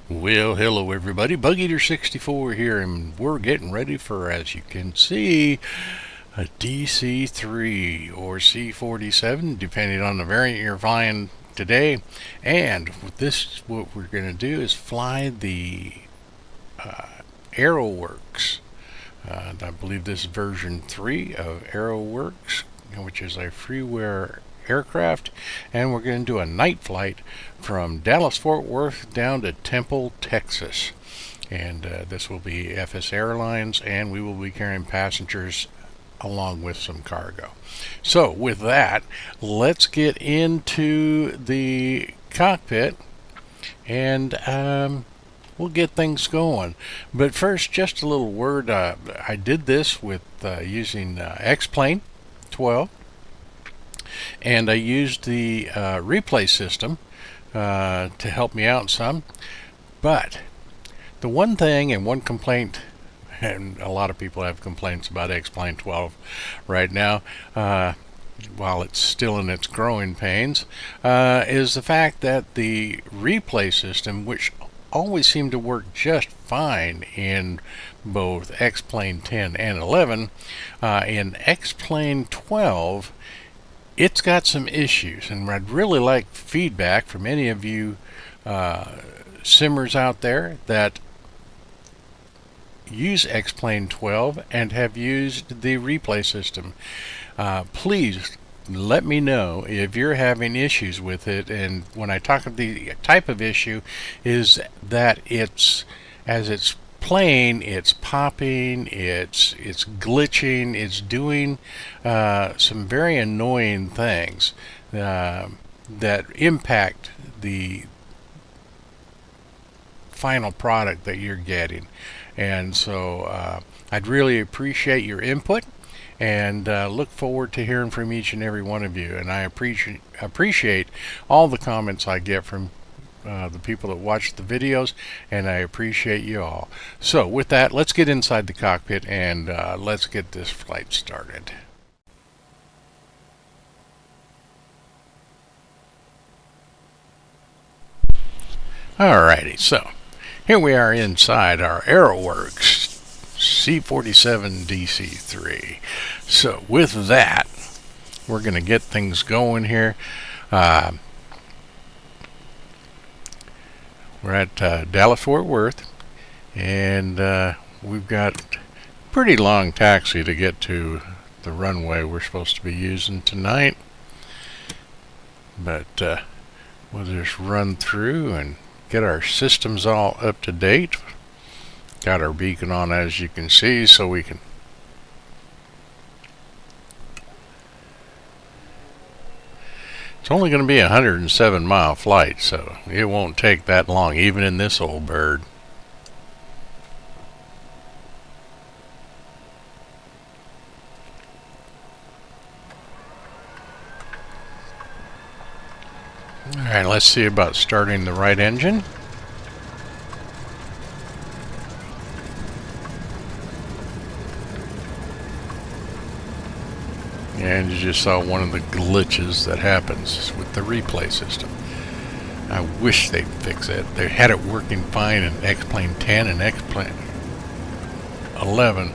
Well, hello everybody. Bug Eater 64 here, and we're getting ready for, as you can see, a DC3 or C47, depending on the variant you're flying today. And with this, what we're going to do is fly the Aeroworx. I believe this is version 3 of Aeroworx, which is a freeware aircraft, and we're going to do a night flight from Dallas Fort Worth down to Temple, Texas. And this will be FS Airlines, and we will be carrying passengers along with some cargo. So with that, let's get into the cockpit and we'll get things going. But first, just a little word. I did this with using X-Plane 12, and I used the replay system to help me out some. But the one thing and one complaint, and a lot of people have complaints about X-Plane 12 right now, while it's still in its growing pains, is the fact that the replay system, which always seemed to work just fine in both X-Plane 10 and 11, in X-Plane 12, it's got some issues, and I'd really like feedback from any of you simmers out there that use X-Plane 12 and have used the replay system. Please let me know if you're having issues with it. And when I talk of the type of issue, is that it's playing, it's popping, it's glitching, it's doing some very annoying things that impact the final product that you're getting. And so I'd really appreciate your input, and look forward to hearing from each and every one of you. And I appreciate all the comments I get from the people that watch the videos, and I appreciate you all. So with that, let's get inside the cockpit and let's get this flight started. Alrighty, so here we are inside our Aeroworx C47 DC3. So with that, we're going to get things going here. We're at Dallas Fort Worth, and we've got a pretty long taxi to get to the runway we're supposed to be using tonight. But we'll just run through and get our systems all up to date. Got our beacon on, as you can see, so we can it's only going to be a 107-mile flight, so it won't take that long, even in this old bird. Alright, let's see about starting the right engine. And you just saw one of the glitches that happens with the replay system. I wish they'd fix it. They had it working fine in X-Plane 10 and X-Plane 11,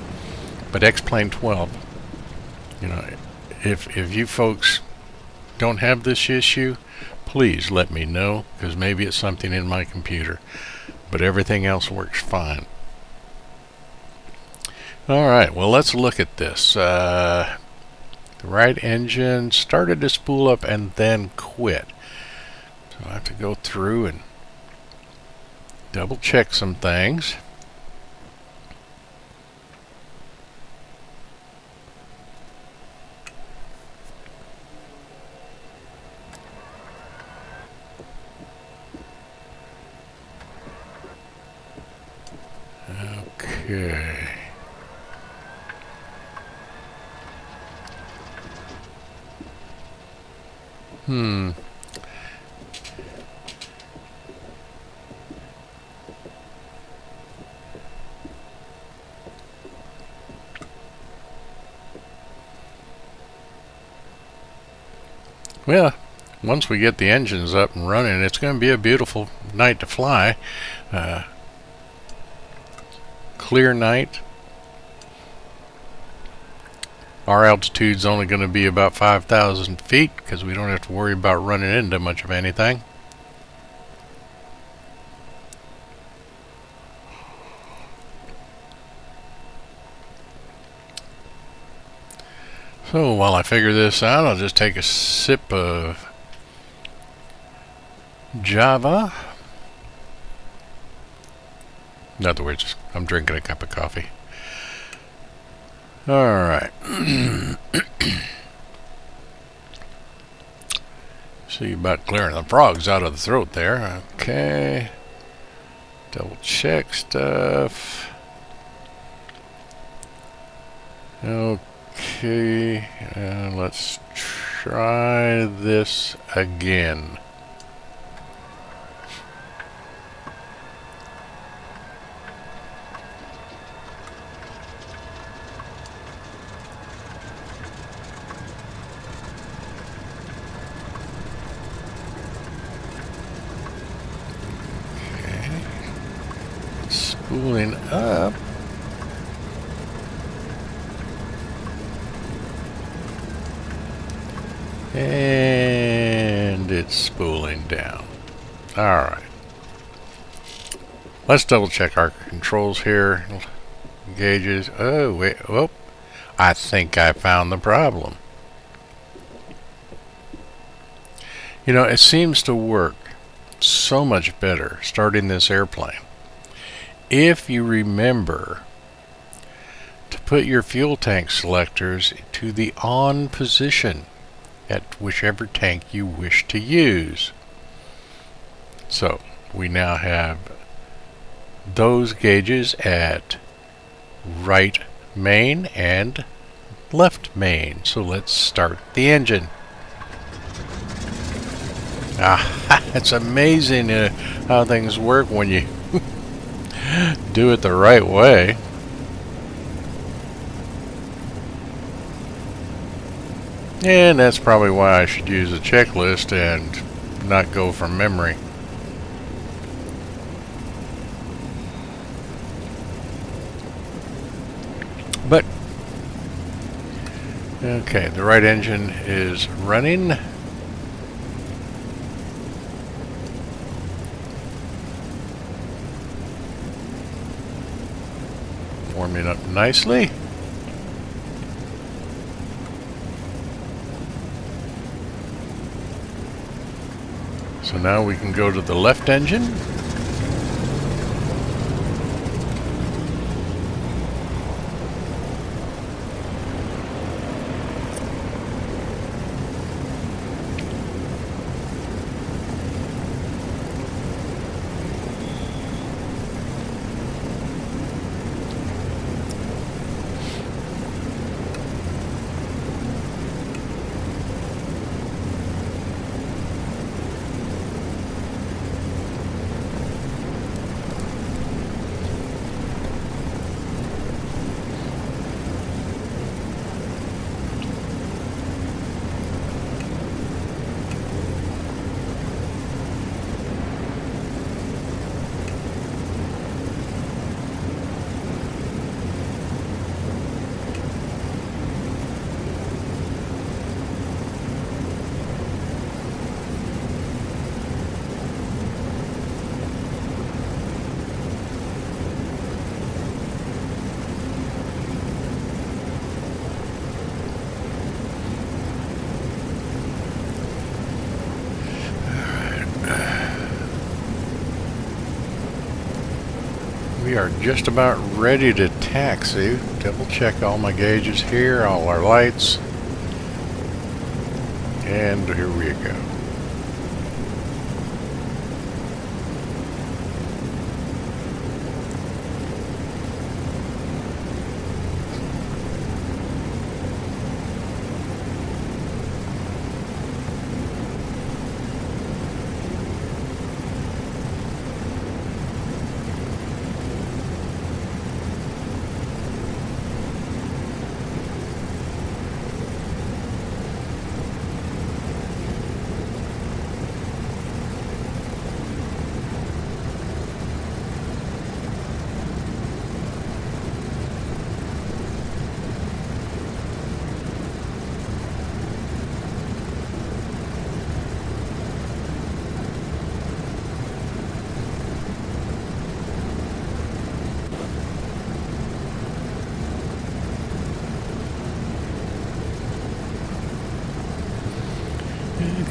but X-Plane 12, you know, if you folks don't have this issue, please let me know, because maybe it's something in my computer, but everything else works fine. Alright, well, let's look at this. The right engine started to spool up and then quit. So I have to go through and double check some things. Okay. Well, once we get the engines up and running, it's going to be a beautiful night to fly. Clear night. Our altitude's only going to be about 5,000 feet because we don't have to worry about running into much of anything. So while I figure this out, I'll just take a sip of Java. In other words, I'm drinking a cup of coffee. Alright. See about clearing the frogs out of the throat there. Okay. Double check stuff. Okay. Let's try this again. Spooling up. And it's spooling down. Alright. Let's double check our controls here. Gauges. Oh, wait. Oh, I think I found the problem. You know, it seems to work so much better starting this airplane if you remember to put your fuel tank selectors to the on position at whichever tank you wish to use. So we now have those gauges at right main and left main. So let's start the engine. It's amazing how things work when you do it the right way. And that's probably why I should use a checklist and not go from memory. But okay, the right engine is running. Warming up nicely. So now we can go to the left engine. We are just about ready to taxi. Double check all my gauges here, all our lights. And here we go.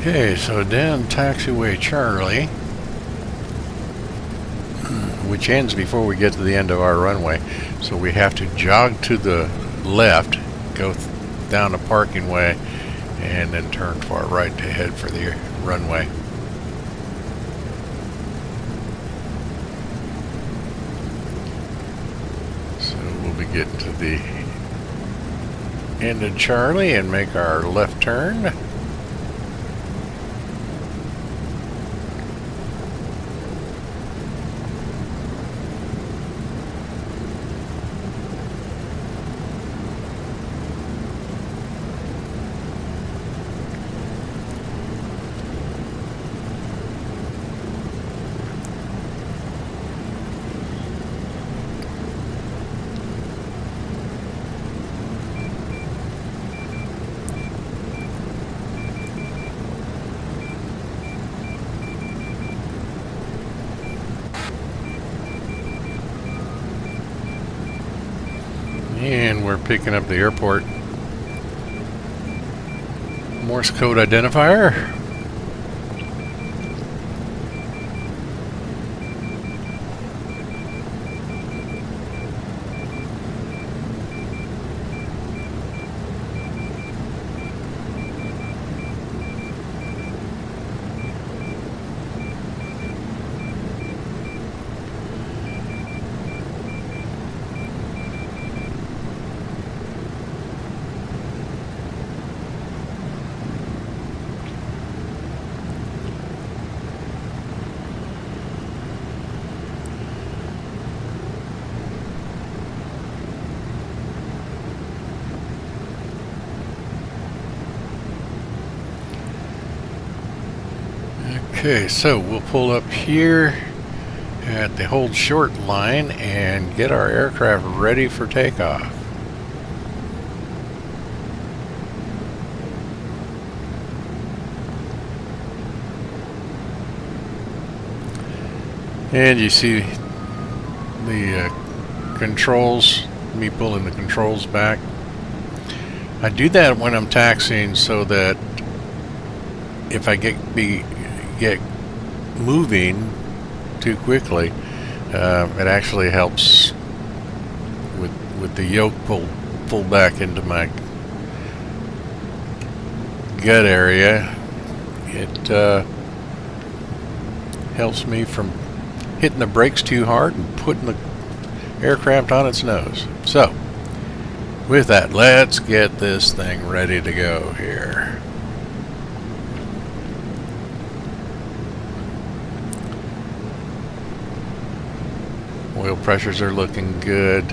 Okay, so down taxiway Charlie, which ends before we get to the end of our runway. So we have to jog to the left, go down the parking way, and then turn to our right to head for the runway. So we'll be getting to the end of Charlie and make our left turn. And we're picking up the airport Morse code identifier. Okay, so we'll pull up here at the hold short line and get our aircraft ready for takeoff. And you see the controls, me pulling the controls back. I do that when I'm taxiing so that if I get moving too quickly, it actually helps with the yoke pull back into my gut area. It helps me from hitting the brakes too hard and putting the aircraft on its nose. So with that, let's get this thing ready to go here. Oil pressures are looking good.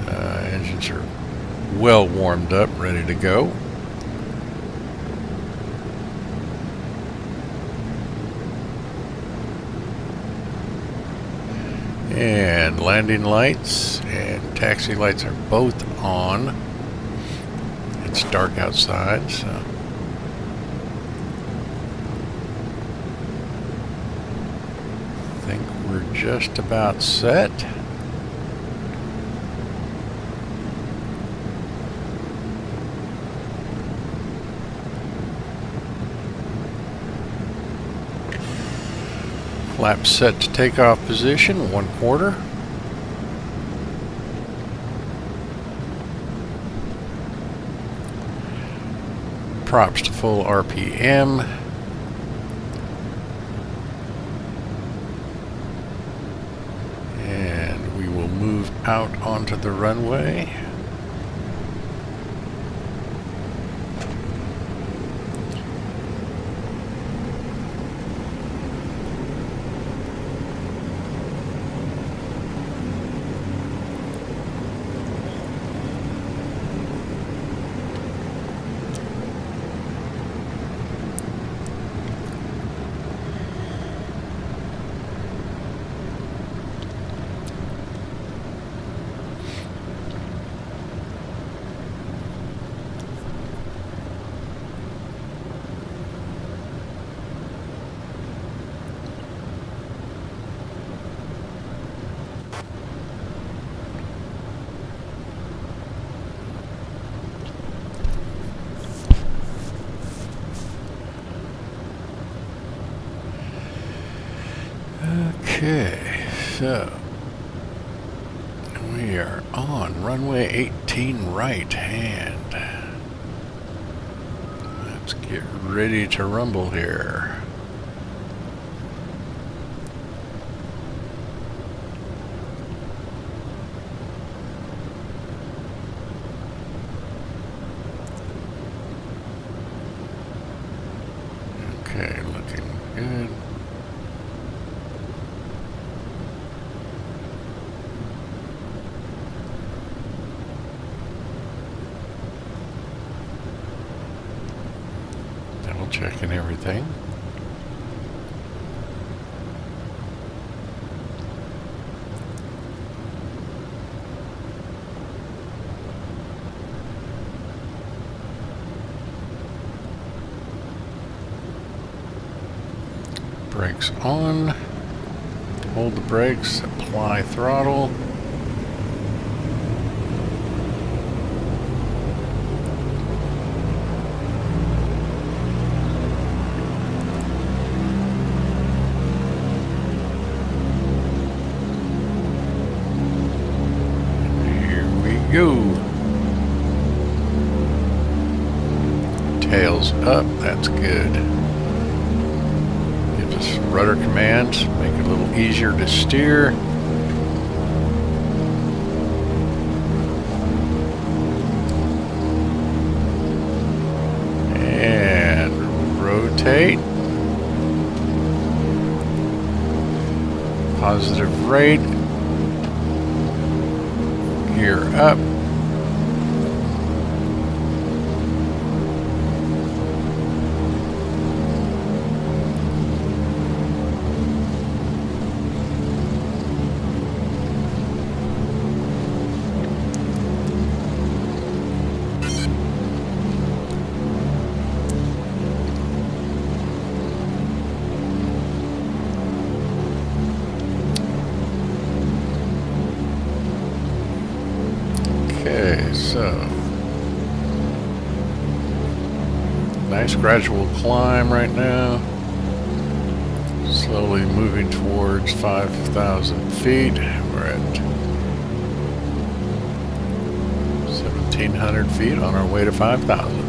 Engines are well warmed up, ready to go. And landing lights and taxi lights are both on. It's dark outside, so I think we're just about set. Flaps set to takeoff position, 1/4. Props to full RPM. And we will move out onto the runway. Okay, so we are on runway 18 right hand. Let's get ready to rumble here. Okay, looking good. Double checking everything. Brakes on. Hold the brakes, apply throttle. Here we go. Tails up, that's good. Gives us rudder commands, make it a little easier to steer. And rotate. Positive rate. Gear up. Okay, so nice gradual climb right now. Slowly moving towards 5,000 feet. We're at 1,700 feet on our way to 5,000.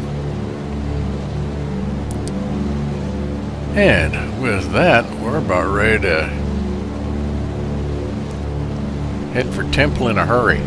And with that, we're about ready to head for Temple in a hurry.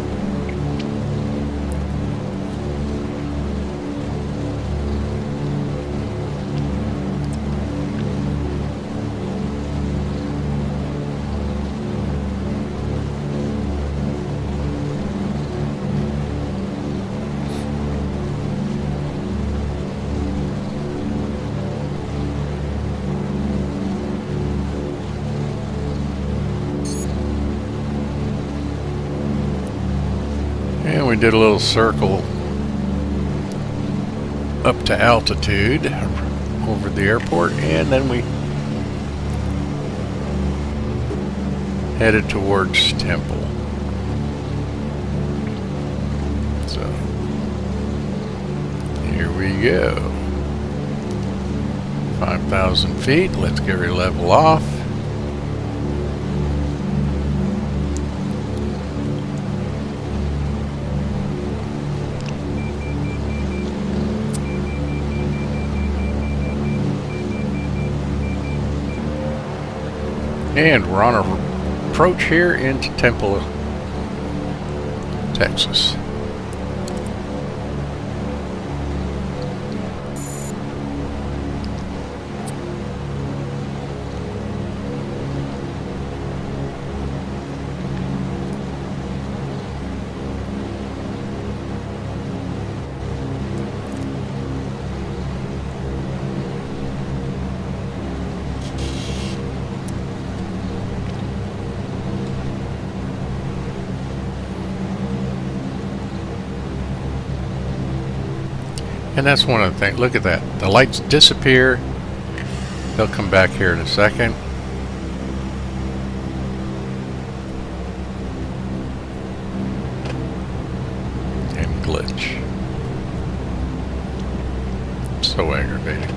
And we did a little circle up to altitude over the airport, and then we headed towards Temple. So here we go. 5,000 feet. Let's get ready to level off. And we're on our approach here into Temple, Texas. And that's one of the things. Look at that. The lights disappear. They'll come back here in a second. And glitch. So aggravating.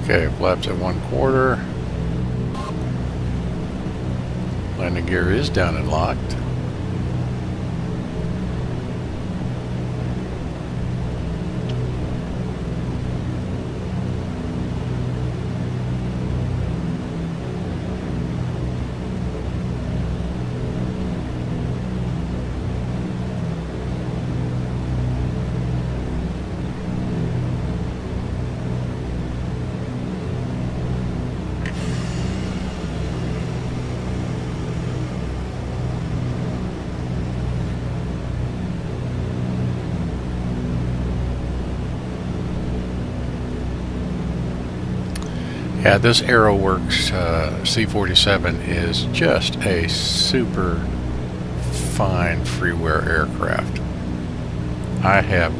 Okay, flaps at 1/4. Landing gear is down and locked. Yeah, this Aeroworx C47 is just a super fine freeware aircraft. I have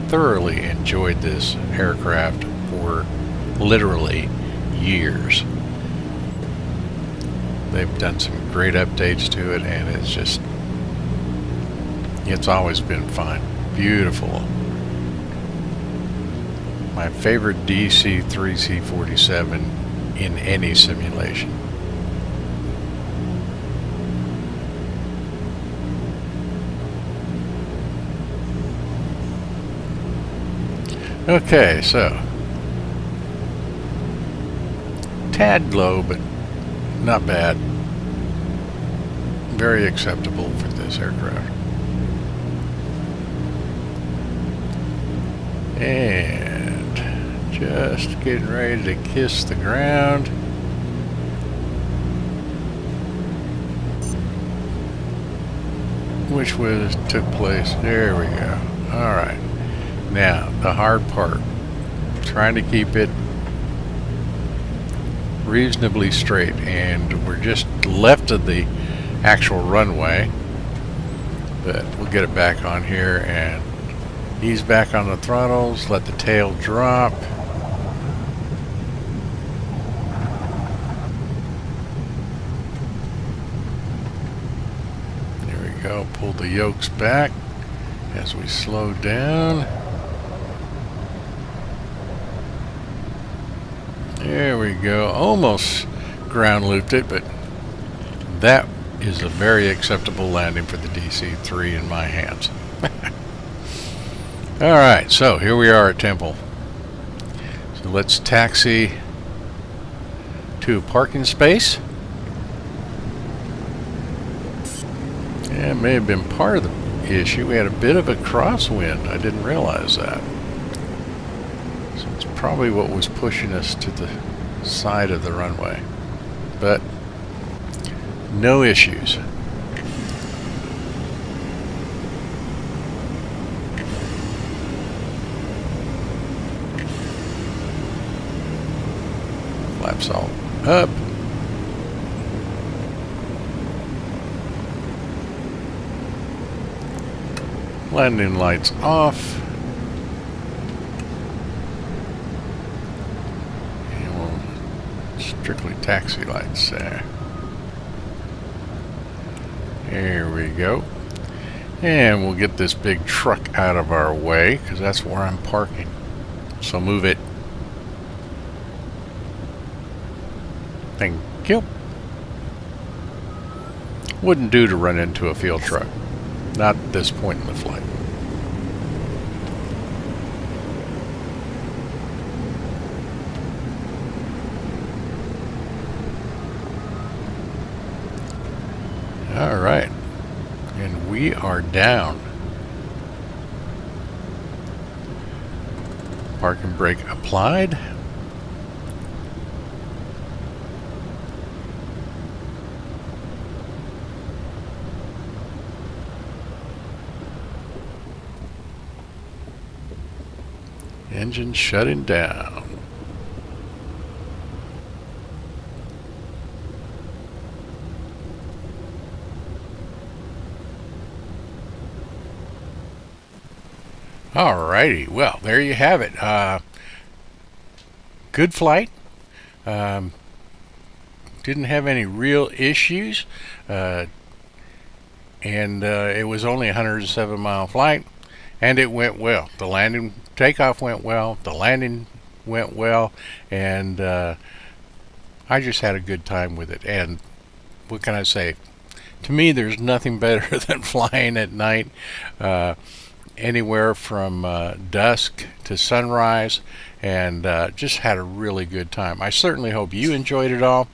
thoroughly enjoyed this aircraft for literally years. They've done some great updates to it, and it's always been fine. Beautiful. My favorite DC3 C47 in any simulation. Okay, so tad low, but not bad. Very acceptable for this aircraft. And just getting ready to kiss the ground. Which took place. There we go. Alright. Now, the hard part. Trying to keep it reasonably straight. And we're just left of the actual runway. But we'll get it back on here and ease back on the throttles. Let the tail drop. Go, pull the yokes back as we slow down. There we go. Almost ground looped it, but that is a very acceptable landing for the DC3 in my hands. Alright, so here we are at Temple. So let's taxi to a parking space. Yeah, it may have been part of the issue. We had a bit of a crosswind. I didn't realize that. So it's probably what was pushing us to the side of the runway. But no issues. Flaps all up. Landing lights off. And we'll strictly taxi lights there. There we go. And we'll get this big truck out of our way because that's where I'm parking. So move it. Thank you. Wouldn't do to run into a field truck. Not at this point in the flight. All right. And we are down. Parking brake applied. Engine shutting down. Alrighty, well, there you have it. Good flight. Didn't have any real issues. And it was only a 107-mile flight. And it went well. The takeoff went well. The landing went well, and I just had a good time with it. And what can I say? To me, there's nothing better than flying at night, anywhere from dusk to sunrise, and just had a really good time. I certainly hope you enjoyed it all.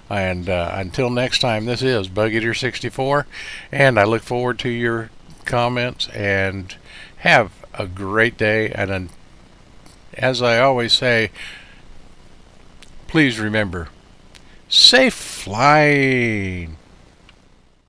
And until next time, this is Bug Eater 64, and I look forward to your comments, and have a great day. And as I always say, please remember, safe flying.